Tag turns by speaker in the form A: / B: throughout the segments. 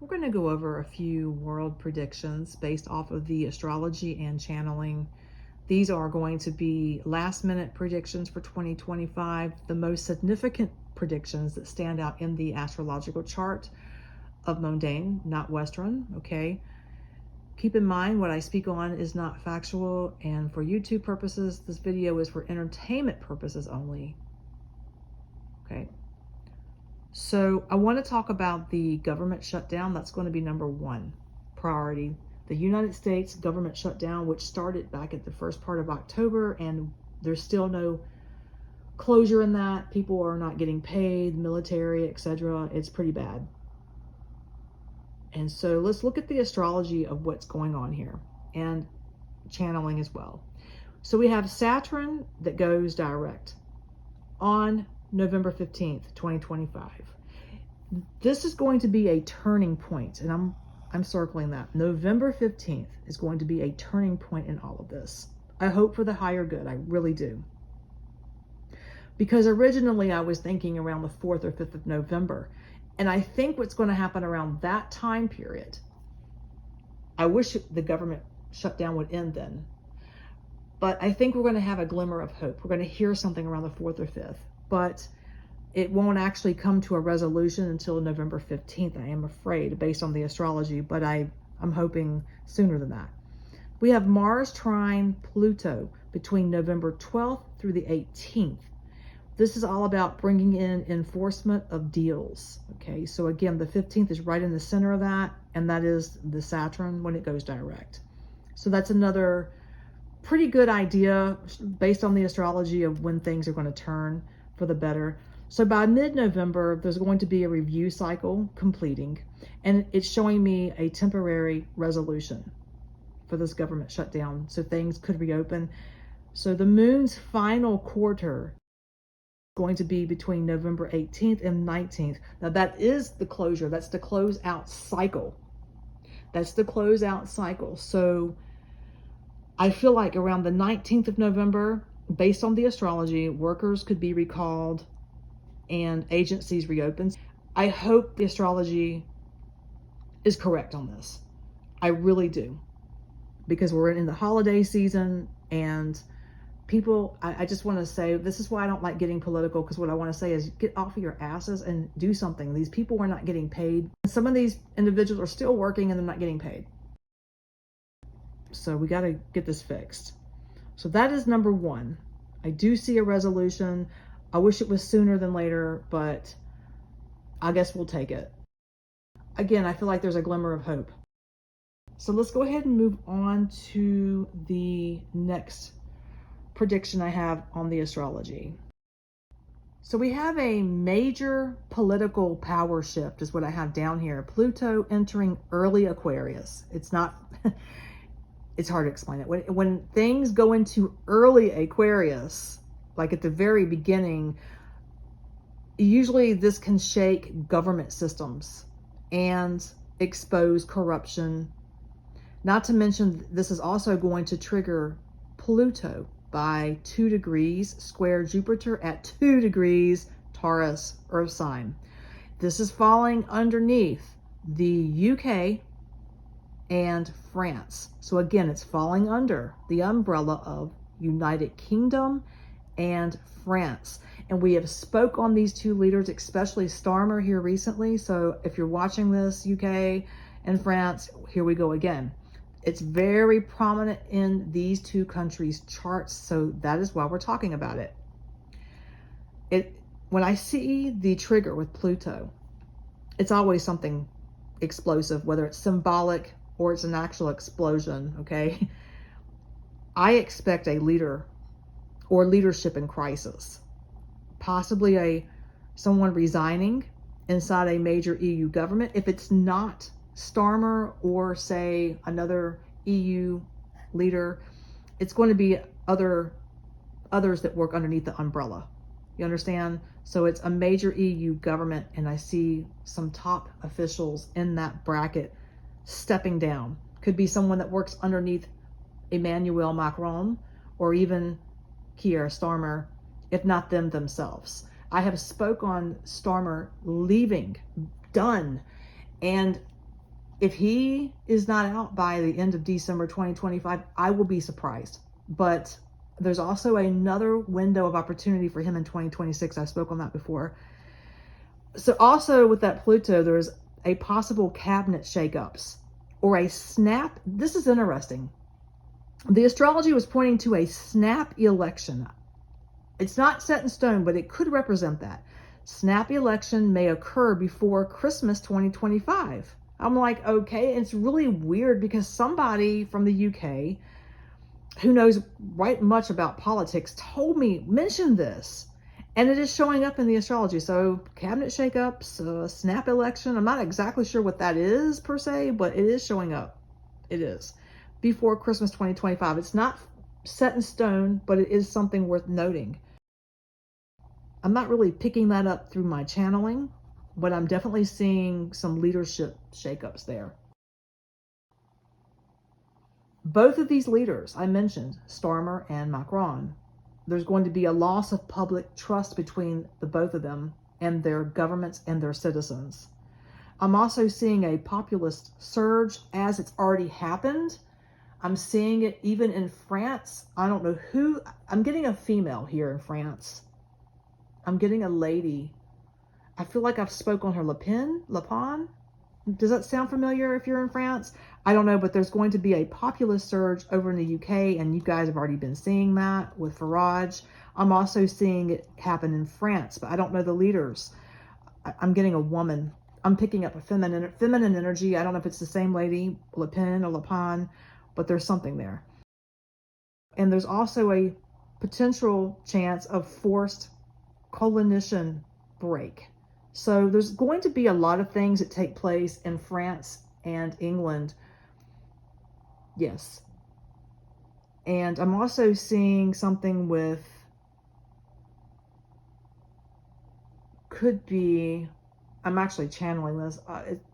A: We're going to go over a few world predictions based off of the astrology and channeling. These are going to be last minute predictions for 2025, the most significant predictions that stand out in the astrological chart of mundane, not Western, okay? Keep in mind what I speak on is not factual, and for YouTube purposes, this video is for entertainment purposes only, okay? So I want to talk about the government shutdown. That's going to be number one priority. The United States government shutdown, which started back at the first part of October, and there's still no closure in that. People are not getting paid, military, etc. It's pretty bad. And so let's look at the astrology of what's going on here and channeling as well. So we have Saturn that goes direct on November 15th, 2025. This is going to be a turning point, and I'm circling that. November 15th is going to be a turning point in all of this. I hope for the higher good, I really do. Because originally I was thinking around the 4th or 5th of November, and I think what's going to happen around that time period, I wish the government shutdown would end then, but I think we're going to have a glimmer of hope. We're going to hear something around the 4th or 5th, but it won't actually come to a resolution until November 15th, I am afraid, based on the astrology, but I'm hoping sooner than that. We have Mars trine Pluto between November 12th through the 18th. This is all about bringing in enforcement of deals, okay? So again, the 15th is right in the center of that, and that is the Saturn when it goes direct. So that's another pretty good idea based on the astrology of when things are going to turn for the better. So by mid-November, there's going to be a review cycle completing, and it's showing me a temporary resolution for this government shutdown, so things could reopen. So the moon's final quarter is going to be between November 18th and 19th. Now that is the closure. That's the closeout cycle. That's the closeout cycle. So I feel like around the 19th of November, based on the astrology, workers could be recalled and agencies reopened. I hope the astrology is correct on this. I really do. Because we're in the holiday season, and people, I just want to say, this is why I don't like getting political, because what I want to say is get off of your asses and do something. These people are not getting paid. Some of these individuals are still working and they're not getting paid. So we got to get this fixed. So that is number one. I do see a resolution. I wish it was sooner than later, but I guess we'll take it. Again, I feel like there's a glimmer of hope. So let's go ahead and move on to the next prediction I have on the astrology. So we have a major political power shift is what I have down here. Pluto entering early Aquarius. It's not, it's hard to explain it. When things go into early Aquarius, like at the very beginning, usually this can shake government systems and expose corruption. Not to mention, this is also going to trigger Pluto by 2 degrees square Jupiter at 2 degrees Taurus Earth sign. This is falling underneath the UK and France. So again, it's falling under the umbrella of United Kingdom and France. And we have spoke on these two leaders, especially Starmer here recently. So if you're watching this, UK and France, here we go again. It's very prominent in these two countries' charts, so that is why we're talking about it. When I see the trigger with Pluto, it's always something explosive, whether it's symbolic or it's an actual explosion, okay? I expect a leader or leadership in crisis, possibly someone resigning inside a major EU government. If it's not Starmer or say another EU leader, it's going to be others that work underneath the umbrella. You understand? So it's a major EU government, and I see some top officials in that bracket stepping down. Could be someone that works underneath Emmanuel Macron or even Keir Starmer, if not them themselves. I have spoke on Starmer leaving, done, and If he is not out by the end of December 2025, I will be surprised. But there's also another window of opportunity for him in 2026. I spoke on that before. So also with that Pluto, there's a possible cabinet shakeups or a snap. This is interesting. The astrology was pointing to a snap election. It's not set in stone, but it could represent that. Snap election may occur before Christmas 2025. I'm like, okay, it's really weird because somebody from the UK who knows right much about politics mentioned this, and it is showing up in the astrology. So cabinet shakeups, snap election. I'm not exactly sure what that is per se, but it is showing up. It is before Christmas 2025. It's not set in stone, but it is something worth noting. I'm not really picking that up through my channeling, but I'm definitely seeing some leadership shakeups there. Both of these leaders I mentioned, Starmer and Macron, there's going to be a loss of public trust between the both of them and their governments and their citizens. I'm also seeing a populist surge as it's already happened. I'm seeing it even in France. I don't know who. I'm getting a female here in France. I'm getting a lady. I feel like I've spoke on her, Le Pen. Does that sound familiar if you're in France? I don't know, but there's going to be a populist surge over in the UK, and you guys have already been seeing that with Farage. I'm also seeing it happen in France, but I don't know the leaders. I'm getting a woman. I'm picking up a feminine energy. I don't know if it's the same lady, Le Pen or Le Pen, but there's something there. And there's also a potential chance of forced coalition break. So there's going to be a lot of things that take place in France and England. Yes. And I'm also seeing something with, could be, I'm actually channeling this,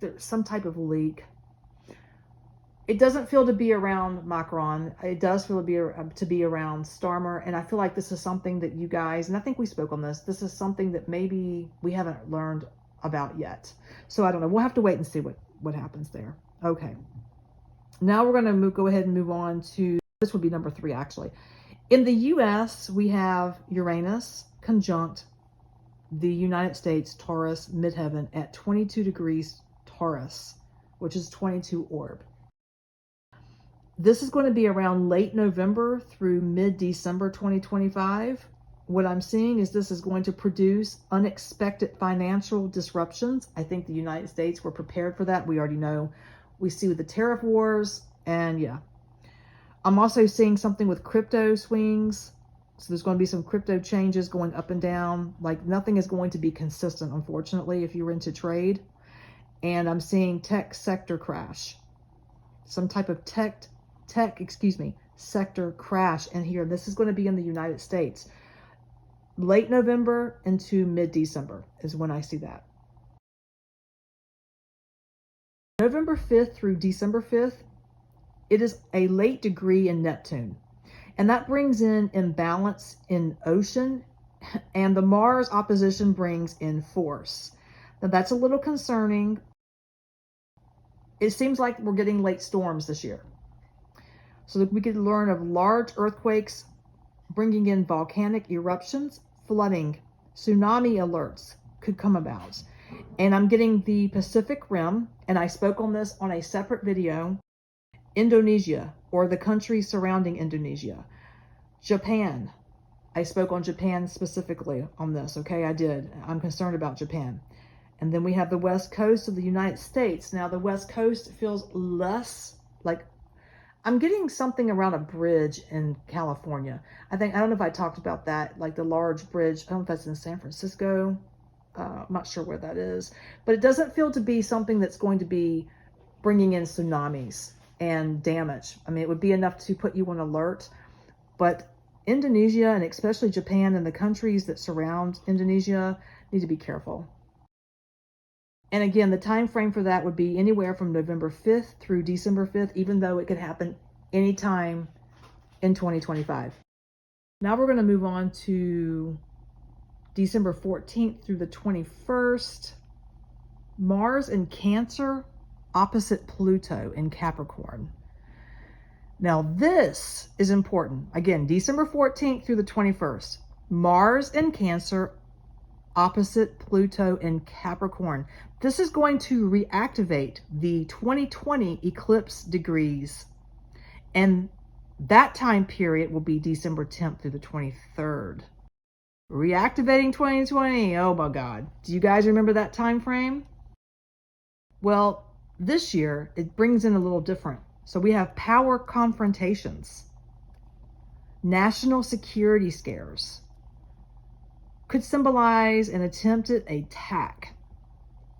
A: there's some type of leak. It doesn't feel to be around Macron. It does feel to be around Starmer. And I feel like this is something that you guys, and I think we spoke on this, this is something that maybe we haven't learned about yet. So I don't know. We'll have to wait and see what happens there. Okay. Now we're going to go ahead and move on to, this would be number 3 actually. In the US, we have Uranus conjunct the United States Taurus midheaven at 22 degrees Taurus, which is 22 orb. This is going to be around late November through mid-December 2025. What I'm seeing is this is going to produce unexpected financial disruptions. I think the United States were prepared for that. We already know. We see with the tariff wars, and yeah. I'm also seeing something with crypto swings. So there's going to be some crypto changes going up and down. Like nothing is going to be consistent, unfortunately, if you're into trade. And I'm seeing tech sector crash. Some type of tech sector crash in here. This is going to be in the United States. Late November into mid-December is when I see that. November 5th through December 5th, it is a late degree in Neptune. And that brings in imbalance in ocean, and the Mars opposition brings in force. Now that's a little concerning. It seems like we're getting late storms this year. So that we could learn of large earthquakes, bringing in volcanic eruptions, flooding, tsunami alerts could come about. And I'm getting the Pacific Rim, and I spoke on this on a separate video. Indonesia, or the countries surrounding Indonesia. Japan. I spoke on Japan specifically on this, okay? I did. I'm concerned about Japan. And then we have the west coast of the United States. Now, the west coast feels less like, I'm getting something around a bridge in California. I don't know if I talked about that, like the large bridge. I don't know if that's in San Francisco. I'm not sure where that is. But it doesn't feel to be something that's going to be bringing in tsunamis and damage. I mean, it would be enough to put you on alert. But Indonesia, and especially Japan and the countries that surround Indonesia, need to be careful. And again, the time frame for that would be anywhere from November 5th through December 5th, even though it could happen anytime in 2025. Now we're going to move on to December 14th through the 21st. Mars in Cancer opposite Pluto in Capricorn. Now this is important. Again, December 14th through the 21st. Mars in Cancer, opposite Pluto in Capricorn. This is going to reactivate the 2020 eclipse degrees. And that time period will be December 10th through the 23rd. Reactivating 2020. Oh my God. Do you guys remember that time frame? Well, this year it brings in a little different. So we have power confrontations, national security scares, could symbolize an attempted attack,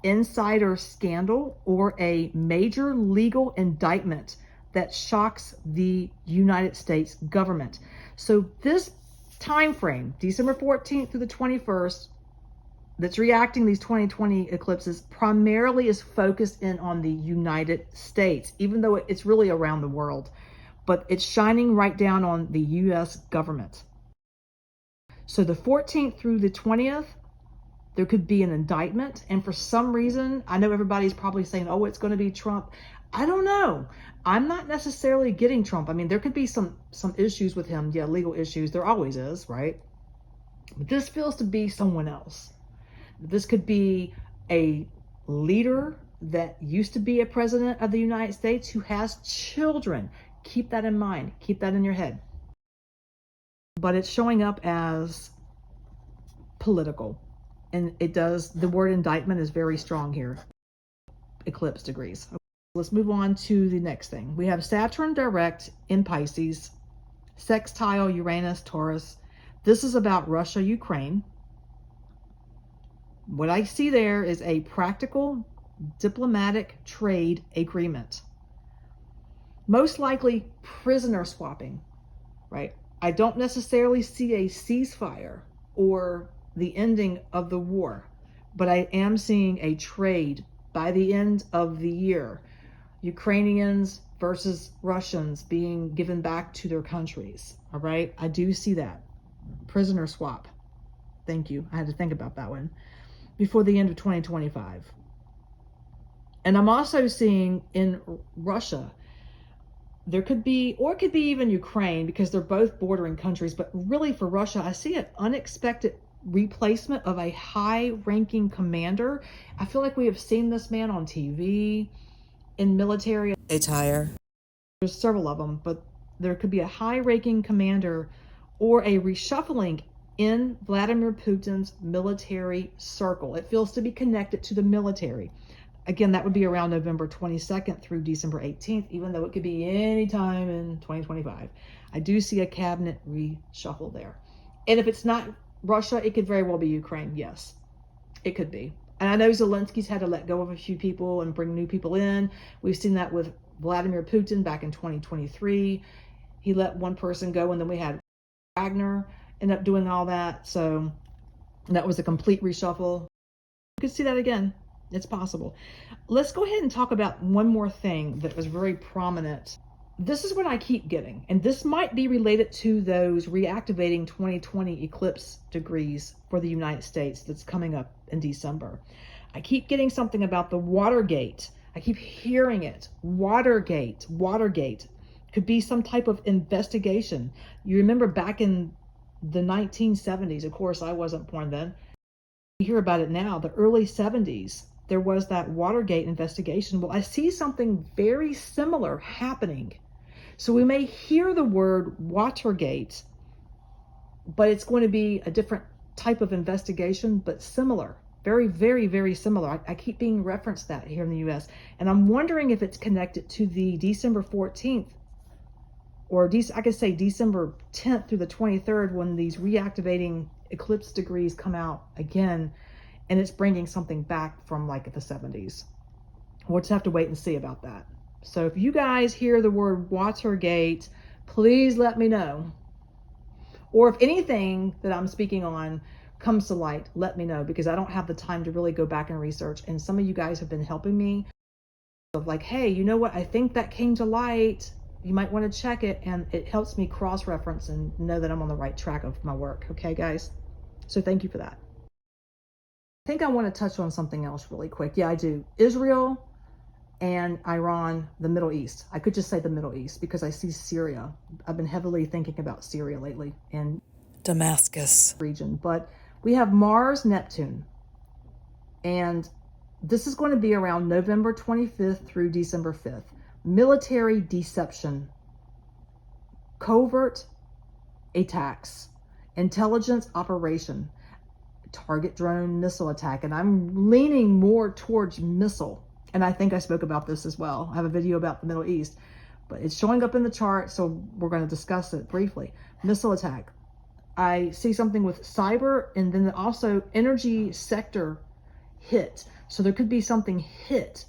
A: insider scandal, or a major legal indictment that shocks the United States government. So this time frame, December 14th through the 21st, that's reacting these 2020 eclipses primarily is focused in on the United States, even though it's really around the world, but it's shining right down on the US government. So the 14th through the 20th, there could be an indictment. And for some reason, I know everybody's probably saying, oh, it's going to be Trump. I don't know. I'm not necessarily getting Trump. I mean, there could be some issues with him. Yeah, legal issues. There always is, right? But this feels to be someone else. This could be a leader that used to be a president of the United States who has children. Keep that in mind. Keep that in your head. But it's showing up as political. And it does, the word indictment is very strong here. Eclipse degrees. Let's move on to the next thing. We have Saturn direct in Pisces, sextile Uranus, Taurus. This is about Russia, Ukraine. What I see there is a practical diplomatic trade agreement. Most likely prisoner swapping, right? I don't necessarily see a ceasefire or the ending of the war, but I am seeing a trade by the end of the year. Ukrainians versus Russians being given back to their countries, all right? I do see that. Prisoner swap. Thank you. I had to think about that one. Before the end of 2025. And I'm also seeing in Russia, there could be, or it could be even Ukraine, because they're both bordering countries, but really for Russia, I see an unexpected replacement of a high-ranking commander. I feel like we have seen this man on TV, in military attire. There's several of them, but there could be a high-ranking commander or a reshuffling in Vladimir Putin's military circle. It feels to be connected to the military. Again, that would be around November 22nd through December 18th, even though it could be any time in 2025. I do see a cabinet reshuffle there. And if it's not Russia, it could very well be Ukraine. Yes, it could be. And I know Zelensky's had to let go of a few people and bring new people in. We've seen that with Vladimir Putin back in 2023. He let one person go, and then we had Wagner end up doing all that. So that was a complete reshuffle. You could see that again. It's possible. Let's go ahead and talk about one more thing that was very prominent. This is what I keep getting, and this might be related to those reactivating 2020 eclipse degrees for the United States that's coming up in December. I keep getting something about the Watergate. I keep hearing it. Watergate. Could be some type of investigation. You remember back in the 1970s, of course, I wasn't born then. You hear about it now, the early 70s, there was that Watergate investigation. Well, I see something very similar happening. So we may hear the word Watergate, but it's going to be a different type of investigation, but similar. Very, very, very similar. I keep being referenced that here in the US. And I'm wondering if it's connected to the December 14th, or I could say December 10th through the 23rd, when these reactivating eclipse degrees come out again, and it's bringing something back from like the 70s. We'll just have to wait and see about that. So if you guys hear the word Watergate, please let me know. Or if anything that I'm speaking on comes to light, let me know, because I don't have the time to really go back and research. And some of you guys have been helping me of like, hey, you know what? I think that came to light. You might want to check it. And it helps me cross-reference and know that I'm on the right track of my work. Okay, guys? So thank you for that. I think I want to touch on something else really quick. Yeah, I do. Israel and Iran, the Middle East. I could just say the Middle East because I see Syria. I've been heavily thinking about Syria lately and Damascus region. But we have Mars, Neptune, and this is going to be around November 25th through December 5th. Military deception, covert attacks, intelligence operation, target drone missile attack. And I'm leaning more towards missile. And I think I spoke about this as well. I have a video about the Middle East, but it's showing up in the chart, so we're going to discuss it briefly. Missile attack. I see something with cyber, and then also energy sector hit. So there could be something hit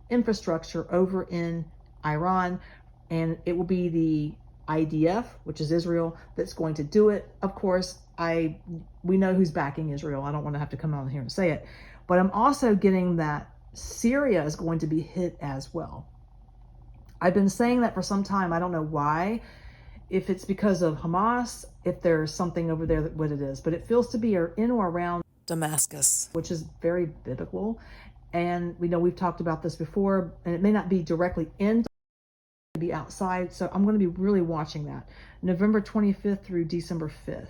A: infrastructure over in Iran, and it will be the IDF, which is Israel, that's going to do it. Of course, we know who's backing Israel. I don't want to have to come out here and say it, but I'm also getting that Syria is going to be hit as well. I've been saying that for some time. I don't know why, if it's because of Hamas, if there's something over there, what it is, but it feels to be in or around Damascus, which is very biblical. And we know we've talked about this before, and it may not be directly in, be outside. So I'm going to be really watching that. November 25th through December 5th.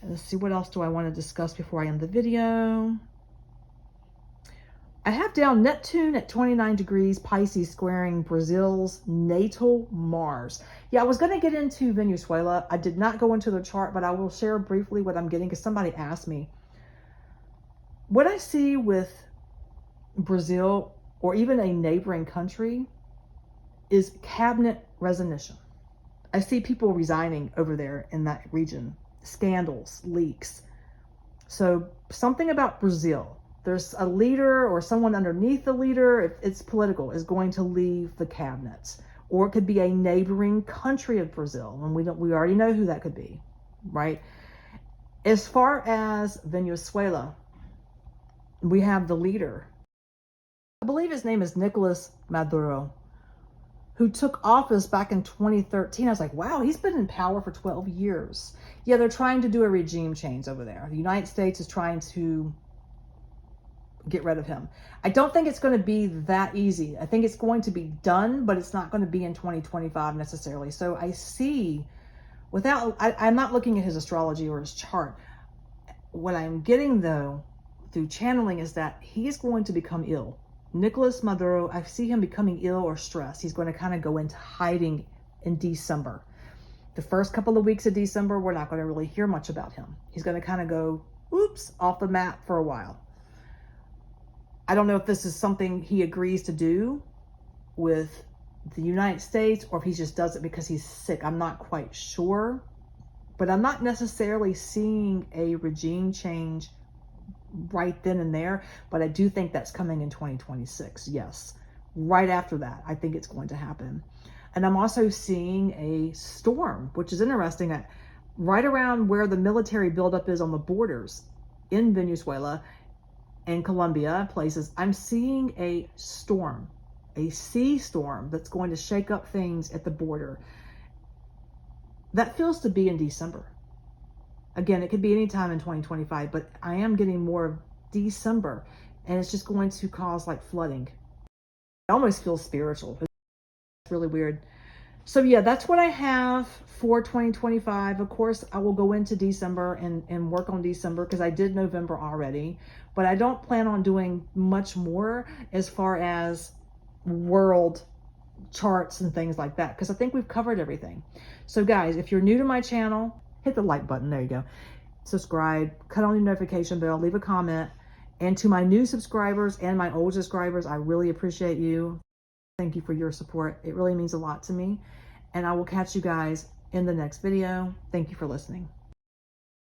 A: Let's see, what else do I want to discuss before I end the video? I have down Neptune at 29 degrees Pisces squaring Brazil's natal Mars. Yeah, I was going to get into Venezuela. I did not go into the chart, but I will share briefly what I'm getting because somebody asked me. What I see with Brazil or even a neighboring country is cabinet resignation. I see people resigning over there in that region. Scandals, leaks. So something about Brazil. There's a leader or someone underneath the leader, if it's political, is going to leave the cabinet. Or it could be a neighboring country of Brazil, and we already know who that could be, right? As far as Venezuela, we have the leader. I believe his name is Nicolas Maduro, who took office back in 2013. I was like, wow, he's been in power for 12 years. Yeah, they're trying to do a regime change over there. The United States is trying to get rid of him. I don't think it's going to be that easy. I think it's going to be done, but it's not going to be in 2025 necessarily. So I see, I'm not looking at his astrology or his chart. What I'm getting though, through channeling, is that he's going to become ill. Nicolas Maduro, I see him becoming ill or stressed. He's going to kind of go into hiding in December. The first couple of weeks of December, we're not going to really hear much about him. He's going to kind of go, oops, off the map for a while. I don't know if this is something he agrees to do with the United States or if he just does it because he's sick. I'm not quite sure, but I'm not necessarily seeing a regime change right then and there, but I do think that's coming in 2026. Yes, right after that, I think it's going to happen. And I'm also seeing a storm, which is interesting, right around where the military buildup is on the borders in Venezuela and Colombia places. I'm seeing a storm, a sea storm that's going to shake up things at the border. That feels to be in December. Again, it could be any time in 2025, but I am getting more of December, and it's just going to cause like flooding. It almost feels spiritual. It's really weird. So yeah, that's what I have for 2025. Of course, I will go into December and work on December because I did November already, but I don't plan on doing much more as far as world charts and things like that, because I think we've covered everything. So guys, if you're new to my channel, hit the like button. There you go. Subscribe, cut on the notification bell, leave a comment. And to my new subscribers and my old subscribers, I really appreciate you. Thank you for your support. It really means a lot to me. And I will catch you guys in the next video. Thank you for listening.